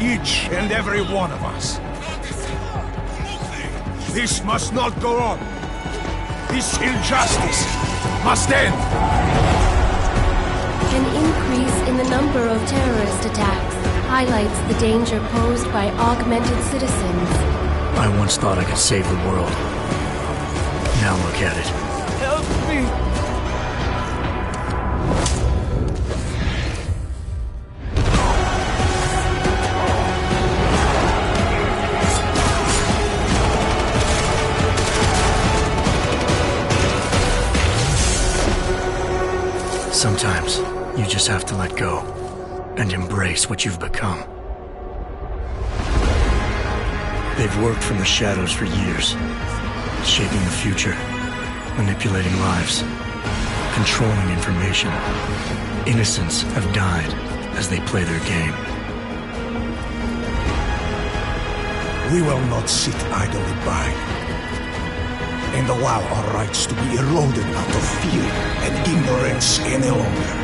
each and every one of us. This must not go on. This injustice must end. An increase in the number of terrorist attacks highlights the danger posed by augmented citizens. I once thought I could save the world. Now look at it. Help me! Sometimes, you just have to let go and embrace what you've become. They've worked from the shadows for years, shaping the future, manipulating lives, controlling information. Innocents have died as they play their game. We will not sit idly by and allow our rights to be eroded out of fear and ignorance any longer.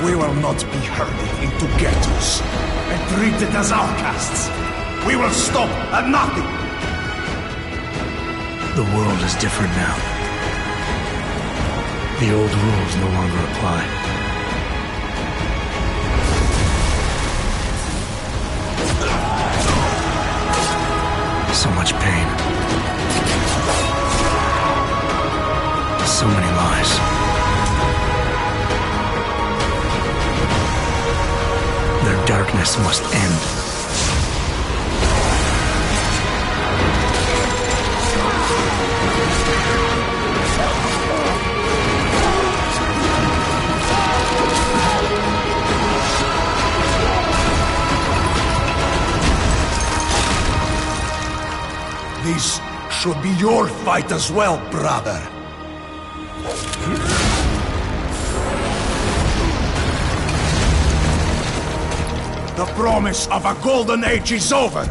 We will not be herded into ghettos and treated as outcasts. We will stop at nothing. The world is different now. The old rules no longer apply. So much pain. So many lies. Their darkness must end. This should be your fight as well, brother. The promise of a golden age is over.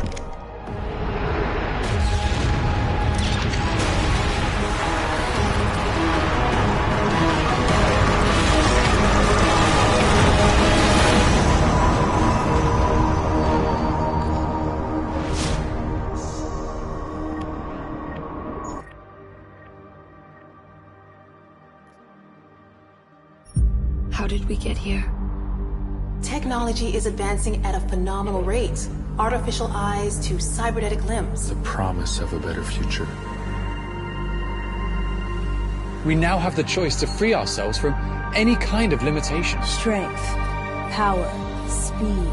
How did we get here? Technology is advancing at a phenomenal rate. Artificial eyes to cybernetic limbs. The promise of a better future. We now have the choice to free ourselves from any kind of limitation. Strength, power, speed.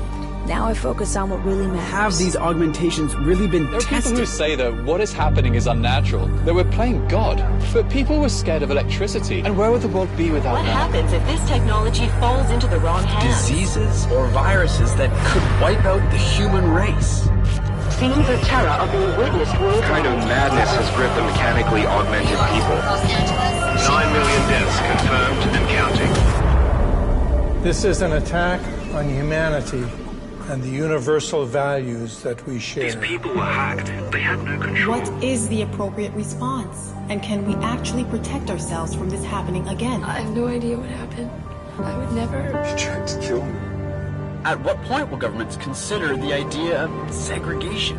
Now I focus on what really matters. Have these augmentations really been tested? There are people who say that what is happening is unnatural, that we're playing God. But people were scared of electricity, and where would the world be without What that? happens if this technology falls into the wrong hands? Diseases or viruses that could wipe out the human race. Scenes of terror are being witnessed worldwide. What kind of madness has gripped the mechanically augmented people? 9 million deaths confirmed and counting. This is an attack on humanity and the universal values that we share. These people were hacked. They had no control. What is the appropriate response? And can we actually protect ourselves from this happening again? I have no idea what happened. I would never... You tried to kill me. At what point will governments consider the idea of segregation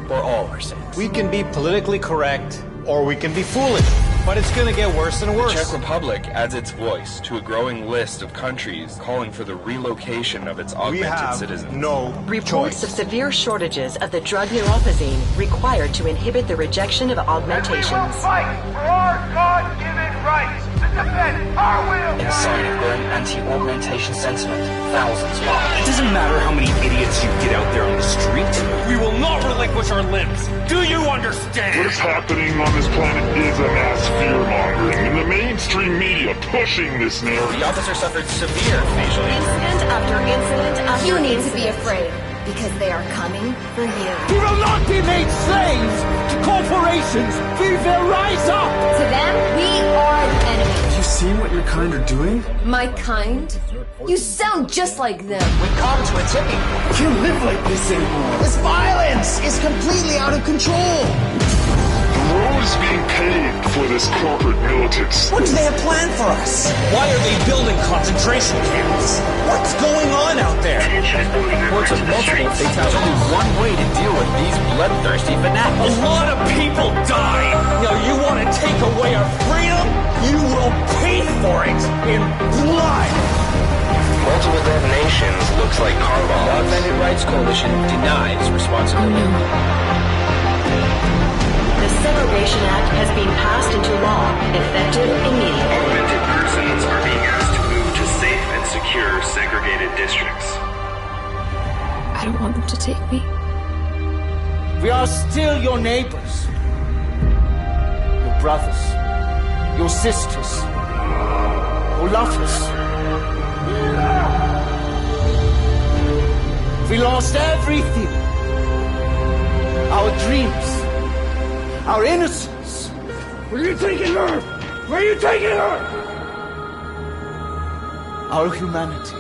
for all our sakes? We can be politically correct, or we can be foolish, but it's going to get worse and worse. The Czech Republic adds its voice to a growing list of countries calling for the relocation of its augmented citizens. No Reports of severe shortages of the drug neurophazine required to inhibit the rejection of augmentations. And we will fight for our God-given rights to defend our will. In a sign of growing anti-augmentation sentiment, thousands march. It doesn't matter how many idiots you get out there on the street. We will not relinquish our limbs. Do you understand? What is happening on this planet is a mass fear-mongering, and the mainstream media pushing this narrative. The officer suffered severe facial injury. Incident after incident after You need incident. to be afraid, because they are coming for you. We will not be made slaves to corporations. We will rise up. To them, we are the enemy. You seen what your kind are doing? My kind? You sound just like them. We've come to a tipping point. We can't live like this anymore. This violence is completely out of control. The road is being paved for this corporate militants. What do they have planned for us? Why are they building concentration camps? What's going on out there? Attention reports of multiple fatalities. Only one way to deal with these bloodthirsty fanatics. A lot of people died! Now you want to take away our freedom? You will pay for it in blood! Multiple detonations looks like car bombs. The Augmented Rights Coalition denies responsibility. The Segregation Act has been passed into law, effective immediately. Augmented persons are being asked to move to safe and secure segregated districts. I don't want them to take me. We are still your neighbors. Your brothers. Your sisters. Your lovers. We lost everything. Our dreams. Our innocence. Where are you taking her? Where are you taking her? Our humanity.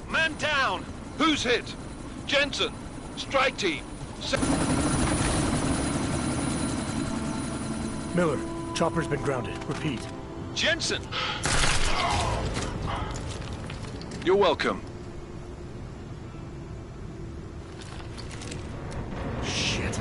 Man down! Who's hit? Jensen! Strike team! Miller, chopper's been grounded. Repeat. Jensen! You're welcome. Shit.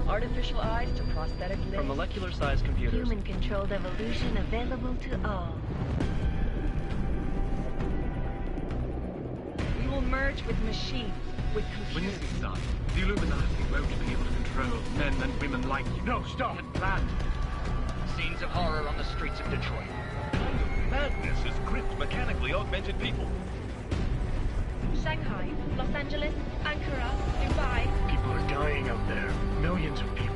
Artificial eyes to prosthetic limbs. From molecular-sized computers. Human-controlled evolution available to all. We will merge with machines, with computers. When this is done, the Illuminati won't be able to control men and women like you. No, stop! And planned. Scenes of horror on the streets of Detroit. Madness has gripped mechanically augmented people. Shanghai, Los Angeles, Ankara, Dubai. People are dying out there. Millions of people.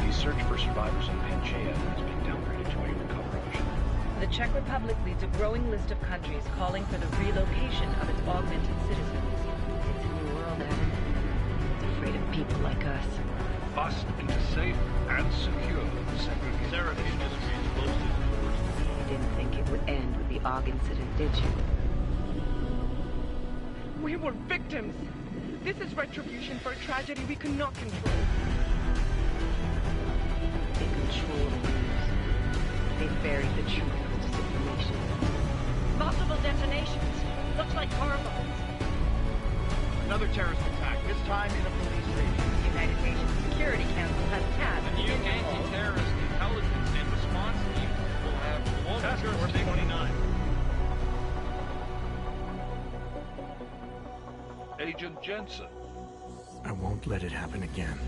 The search for survivors in Panchaea has been downgraded to a recovery mission. The Czech Republic leads a growing list of countries calling for the relocation of its augmented citizens. It's a new world, Adam. It's afraid of people like us. Bust into safe and secure segregated. Therapy industry exposed. You didn't think it would end with the AUG incident, did you? We were victims. This is retribution for a tragedy we could not control. They control the news. They buried the truth with disinformation. Multiple detonations. Looks like car bombs. Another terrorist attack, this time in a police station. The United Nations Security Council has tasked The new anti-terrorist intelligence and response team will have global Task Force 29. Agent Jensen. I won't let it happen again.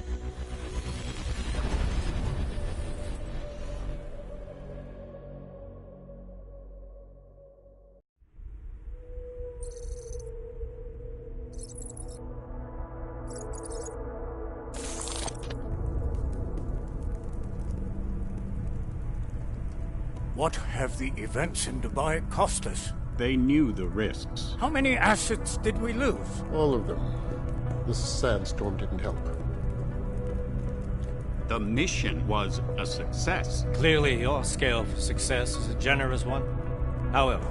What have the events in Dubai cost us? They knew the risks. How many assets did we lose? All of them. This sandstorm didn't help. The mission was a success. Clearly, your scale for success is a generous one. However,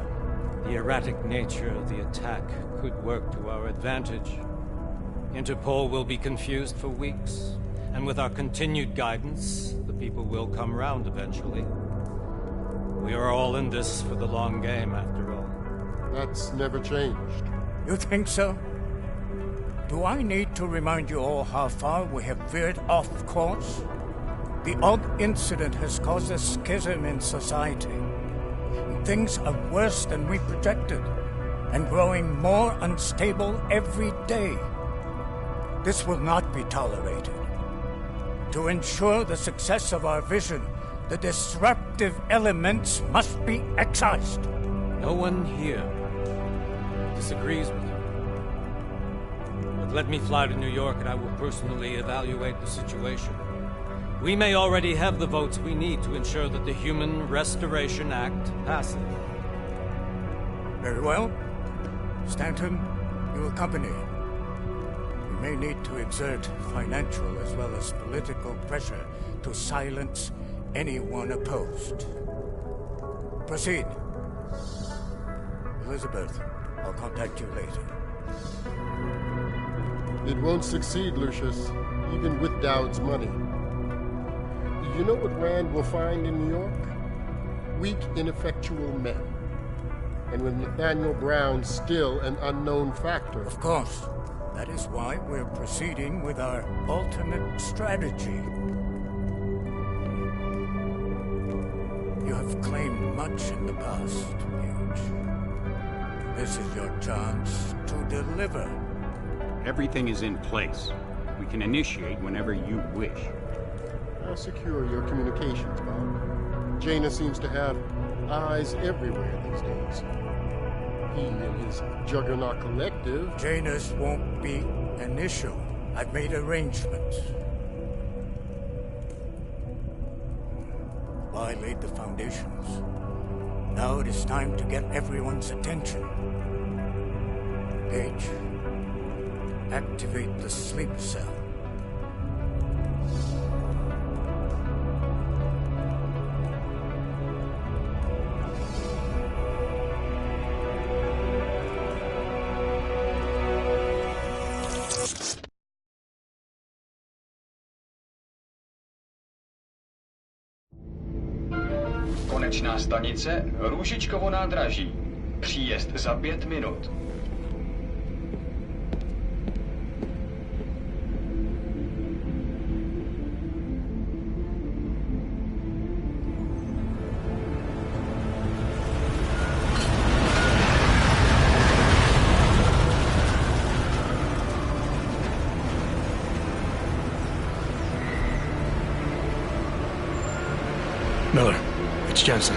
the erratic nature of the attack could work to our advantage. Interpol will be confused for weeks, and with our continued guidance, the people will come round eventually. We are all in this for the long game, after all. That's never changed. You think so? Do I need to remind you all how far we have veered off course? The Og incident has caused a schism in society. Things are worse than we projected, and growing more unstable every day. This will not be tolerated. To ensure the success of our vision, the disruptive elements must be excised. No one here disagrees with you. But let me fly to New York and I will personally evaluate the situation. We may already have the votes we need to ensure that the Human Restoration Act passes. Very well. Stanton, you accompany. We may need to exert financial as well as political pressure to silence anyone opposed. Proceed. Elizabeth, I'll contact you later. It won't succeed, Lucius, even with Dowd's money. You know what Rand will find in New York? Weak, ineffectual men. And with Nathaniel Brown still an unknown factor. Of course. That is why we're proceeding with our alternate strategy. You have claimed much in the past, Paige. This is your chance to deliver. Everything is in place. We can initiate whenever you wish. I'll secure your communications, Bob. Jaina seems to have eyes everywhere these days. He and his Juggernaut Collective... Jaina's won't be an issue. I've made arrangements. I laid the foundations. Now it is time to get everyone's attention. Paige, activate the sleep cell. Konečná stanice Růžičkovo nádraží. Příjezd za 5 minut. Miller, it's Jensen.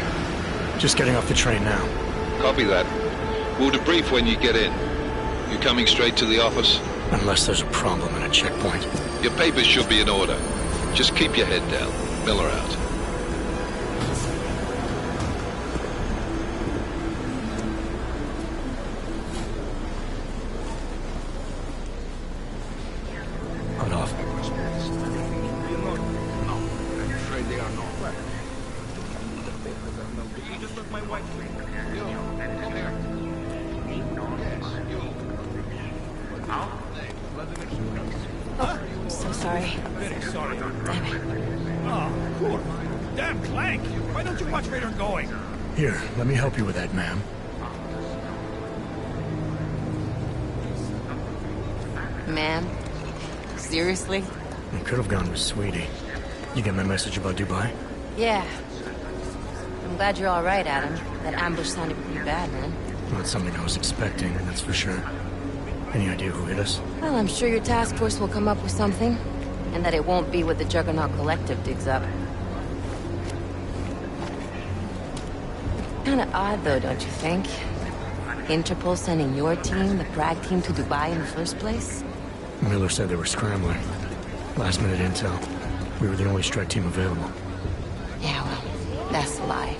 Just getting off the train now. Copy that. We'll debrief when you get in. You coming straight to the office? Unless there's a problem at a checkpoint. Your papers should be in order. Just keep your head down. Miller out. On off. So sorry. Very sorry. Damn it. Oh, cool. Damn Clank! Why don't you watch where you're going? Here, let me help you with that, ma'am. Ma'am? Seriously? I could have gone with Sweetie. You get my message about Dubai? Yeah. I'm glad you're all right, Adam. That ambush sounded pretty bad, man. Not something I was expecting, that's for sure. Any idea who hit us? Well, I'm sure your task force will come up with something. And that it won't be what the Juggernaut Collective digs up. Kinda odd, though, don't you think? Interpol sending your team, the Prague team, to Dubai in the first place? Miller said they were scrambling. Last-minute intel. We were the only strike team available. Yeah, well, that's a lie.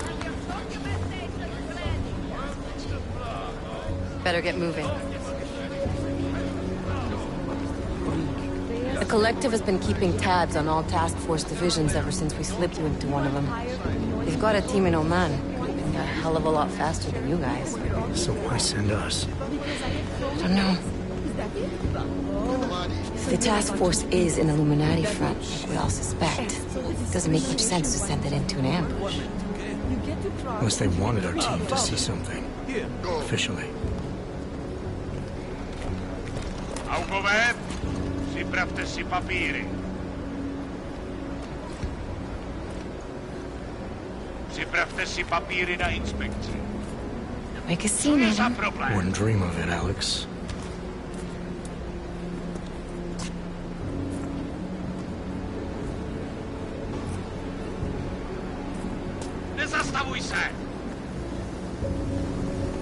Better get moving. The Collective has been keeping tabs on all task force divisions ever since we slipped you into one of them. They've got a team in Oman. And a hell of a lot faster than you guys. So why send us? I don't know. If the task force is an Illuminati front, like we all suspect, it doesn't make much sense to send it into an ambush. Unless they wanted our team to see something. Officially. Augover, zibravte si papíry. Zibravte si papíry na inspekci. Make a scene, Adam. Wouldn't dream of it, Alex. Nezastavuj se!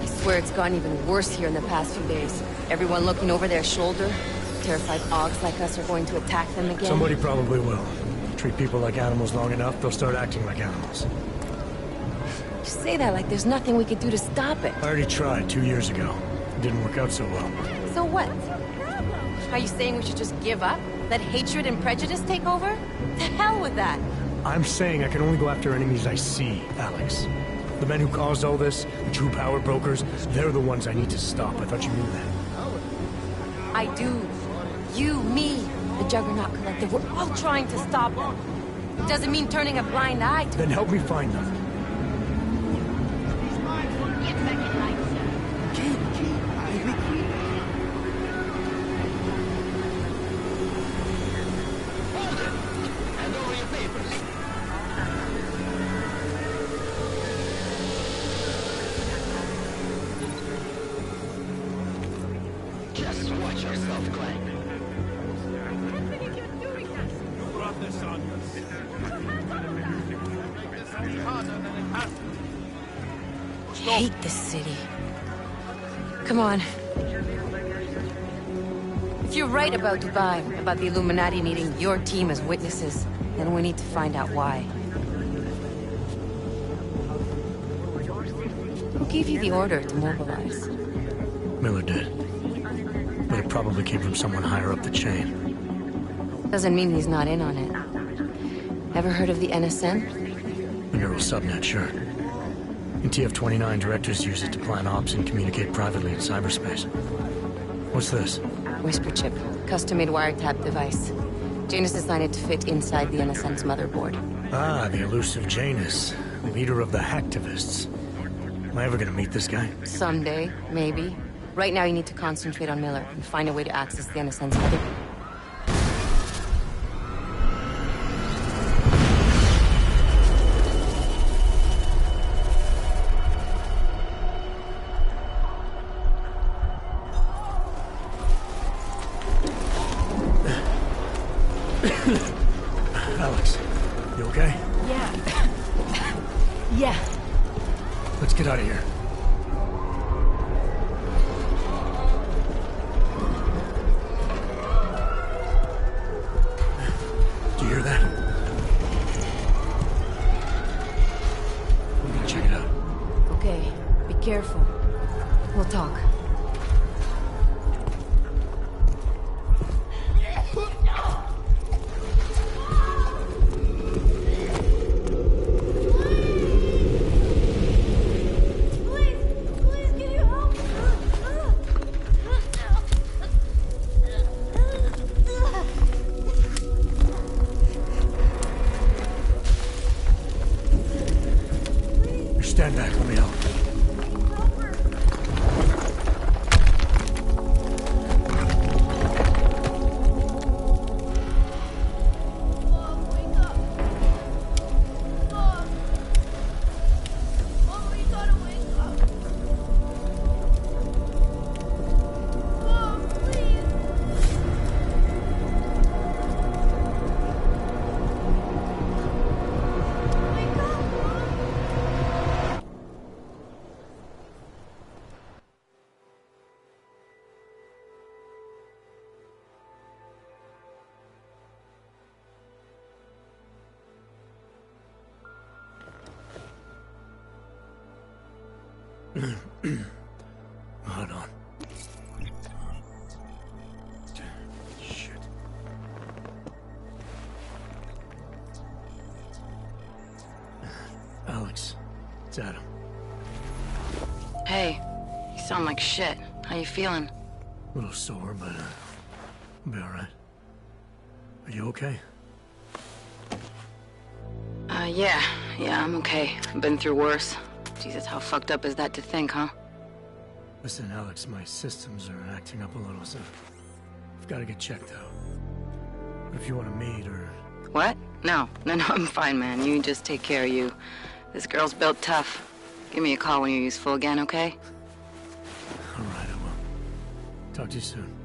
I swear it's gotten even worse here in the past few days. Everyone looking over their shoulder. Terrified Augs like us are going to attack them again. Somebody probably will. Treat people like animals long enough, they'll start acting like animals. You say that like there's nothing we could do to stop it. I already tried 2 years ago. It didn't work out so well. So what? Are you saying we should just give up? Let hatred and prejudice take over? To hell with that! I'm saying I can only go after enemies I see, Alex. The men who caused all this, the true power brokers, they're the ones I need to stop. I thought you knew that. I do. You, me, the Juggernaut Collective, we're all trying to stop them. It doesn't mean turning a blind eye to Then help me find them. Just watch yourself, Glenn. I hate this city. Come on. If you're right about Dubai, about the Illuminati needing your team as witnesses, then we need to find out why. Who gave you the order to mobilize? Miller did. But it probably came from someone higher up the chain. Doesn't mean he's not in on it. Ever heard of the NSN? The neural subnet, sure. In TF-29, directors use it to plan ops and communicate privately in cyberspace. What's this? Whisper chip. Custom-made wiretap device. Janus designed it to fit inside the NSN's motherboard. Ah, the elusive Janus. The leader of the hacktivists. Am I ever gonna meet this guy? Someday, maybe. Right now you need to concentrate on Miller and find a way to access the NSN's motherboard. Alex, you okay? Yeah. Yeah. Let's get out of here. Do you hear that? I'm gonna check it out. Okay, be careful. We'll talk. Stand back, let me help. Hold on. It's Adam. Hey, you sound like shit. How you feeling? A little sore, but I'll be alright. Are you okay? Yeah, I'm okay. I've been through worse. Jesus, how fucked up is that to think, huh? Listen, Alex, my systems are acting up a little, so I've got to get checked out. But if you want to meet or... What? No, I'm fine, man. You just take care of you. This girl's built tough. Give me a call when you're useful again, okay? Alright, I will. Talk to you soon.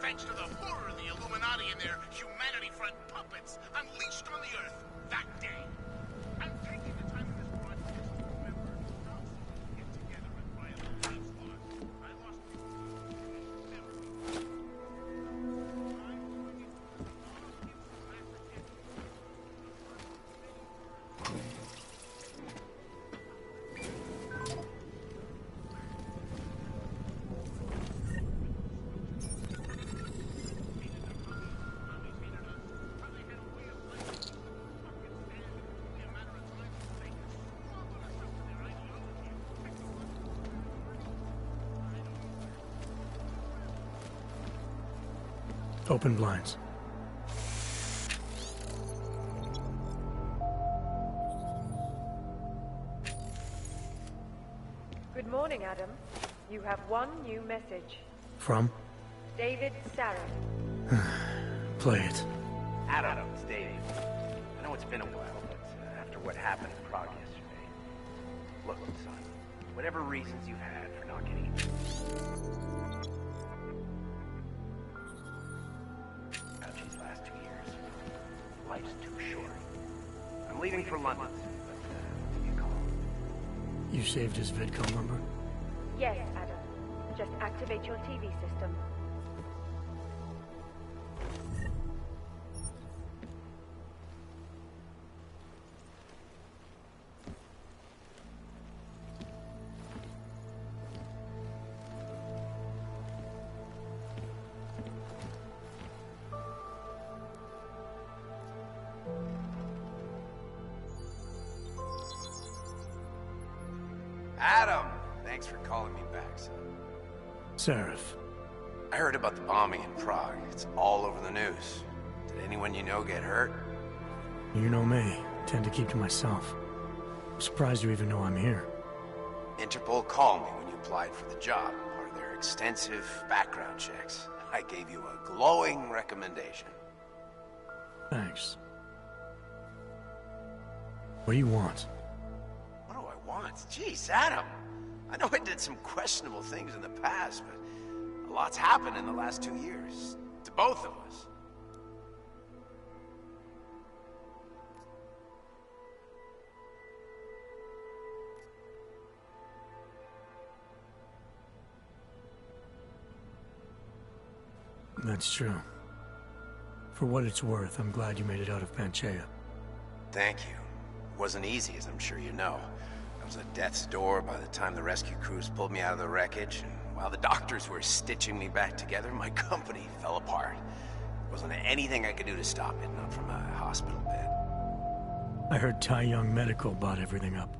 Thanks to the horror of the Illuminati and their humanity front puppets unleashed on the Earth that day. I'm taking the time of this broadcast to remember how we get together and violate these laws. I lost people who never be. Open blinds. Good morning, Adam. You have one new message. From? David Sarah. Play it. Adam, it's David. I know it's been a while, but after what happened in Prague yesterday... Look, son, whatever reasons you had for not getting... These last 2 years, life's too short. I'm leaving for London, but give me a call. You saved his VidCom number? Yes, Adam. Just activate your TV system. Adam! Thanks for calling me back, son. Seraph. I heard about the bombing in Prague. It's all over the news. Did anyone you know get hurt? You know me. I tend to keep to myself. I'm surprised you even know I'm here. Interpol called me when you applied for the job, part of their extensive background checks. I gave you a glowing recommendation. Thanks. What do you want? What do I want? Jeez, Adam! I know I did some questionable things in the past, but a lot's happened in the last 2 years. To both of us. That's true. For what it's worth, I'm glad you made it out of Panchaea. Thank you. It wasn't easy, as I'm sure you know. I was at death's door by the time the rescue crews pulled me out of the wreckage, and while the doctors were stitching me back together, my company fell apart. There wasn't anything I could do to stop it, not from a hospital bed. I heard Tai Young Medical bought everything up.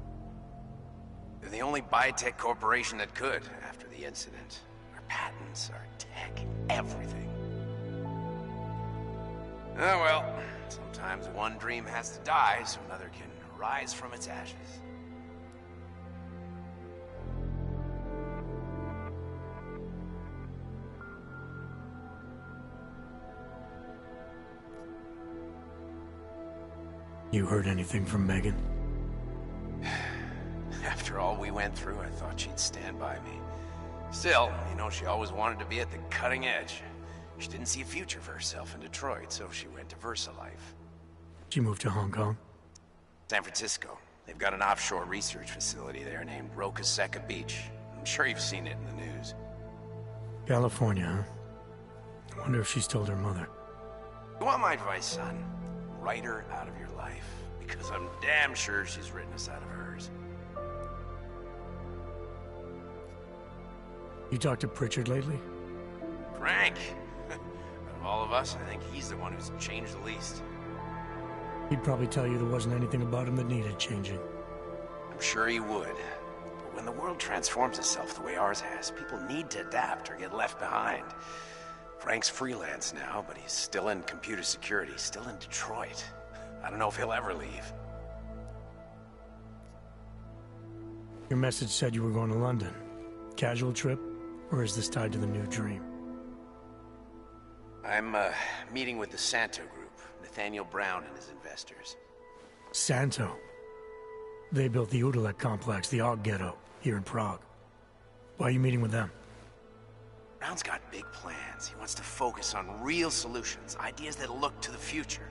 They're the only biotech corporation that could, after the incident. Our patents, our tech, everything. Oh well, sometimes one dream has to die so another can rise from its ashes. You heard anything from Megan? After all we went through, I thought she'd stand by me. Still, you know, she always wanted to be at the cutting edge. She didn't see a future for herself in Detroit, so she went to VersaLife. She moved to Hong Kong? San Francisco. They've got an offshore research facility there named Rokuseka Beach. I'm sure you've seen it in the news. California, huh? I wonder if she's told her mother. You want my advice, son? Write her out of your life. Because I'm damn sure she's written us out of hers. You talked to Pritchard lately? Frank! Out of all of us, I think he's the one who's changed the least. He'd probably tell you there wasn't anything about him that needed changing. I'm sure he would. But when the world transforms itself the way ours has, people need to adapt or get left behind. Frank's freelance now, but he's still in computer security, still in Detroit. I don't know if he'll ever leave. Your message said you were going to London. Casual trip? Or is this tied to the new dream? I'm, meeting with the Santo Group, Nathaniel Brown and his investors. Santo? They built the Udalek complex, the Og Ghetto, here in Prague. Why are you meeting with them? Brown's got big plans. He wants to focus on real solutions, ideas that look to the future.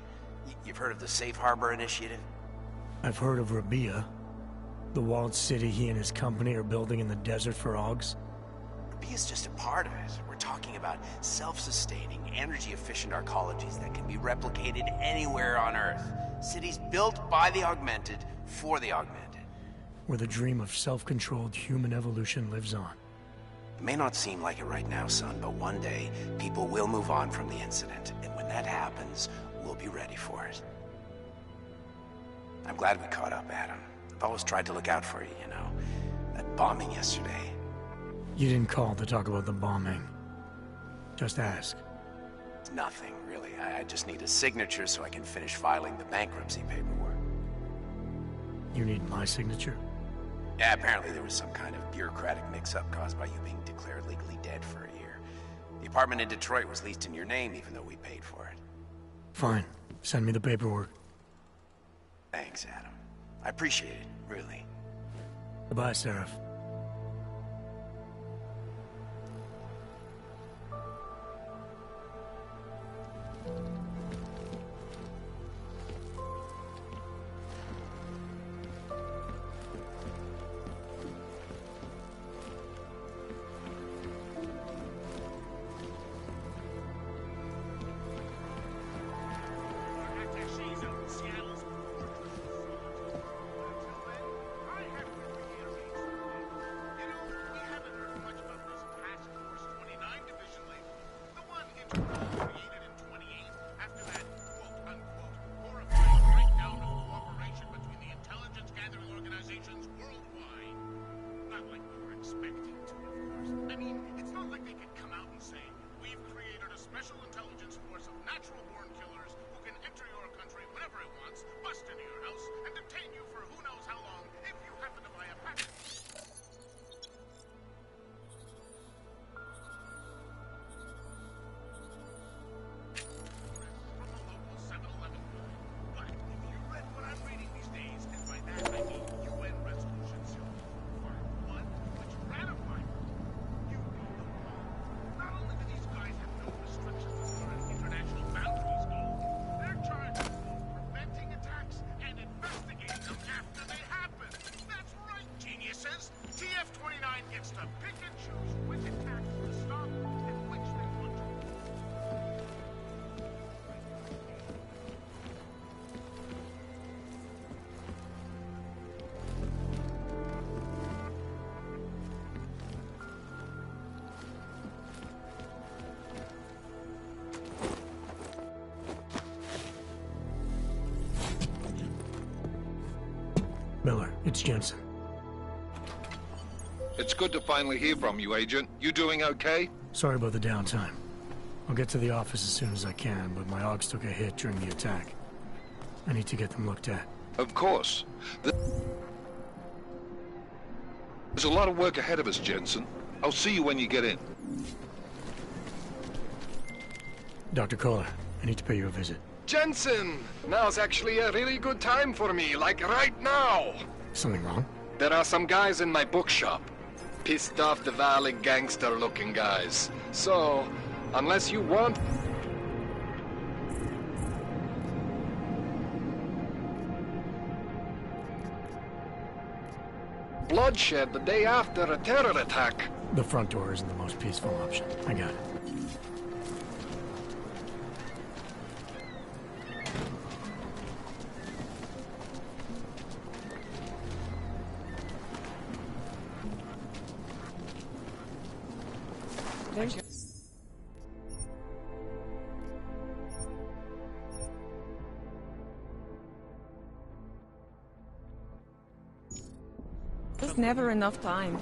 You've heard of the Safe Harbor Initiative? I've heard of Rabia, the walled city he and his company are building in the desert for Augs. Rabia's just a part of it. We're talking about self-sustaining, energy-efficient arcologies that can be replicated anywhere on Earth. Cities built by the augmented, for the augmented. Where the dream of self-controlled human evolution lives on. It may not seem like it right now, son, but one day, people will move on from the incident. And when that happens, we'll be ready for it. I'm glad we caught up, Adam. I've always tried to look out for you, you know. That bombing yesterday. You didn't call to talk about the bombing. Just ask. It's nothing, really. I just need a signature so I can finish filing the bankruptcy paperwork. You need my signature? Yeah, apparently there was some kind of bureaucratic mix-up caused by you being declared legally dead for a year. The apartment in Detroit was leased in your name even though we paid for it. Fine. Send me the paperwork. Thanks, Adam. I appreciate it, really. Goodbye, Seraph. Miller, it's Jensen. It's good to finally hear from you, Agent. You doing okay? Sorry about the downtime. I'll get to the office as soon as I can, but my Augs took a hit during the attack. I need to get them looked at. Of course. There's a lot of work ahead of us, Jensen. I'll see you when you get in. Dr. Kohler, I need to pay you a visit. Jensen! Now's actually a really good time for me, like right now! Something wrong? There are some guys in my bookshop. Pissed off the valley gangster-looking guys. So, unless you want... bloodshed the day after a terror attack. The front door isn't the most peaceful option. I got it. There's never enough time.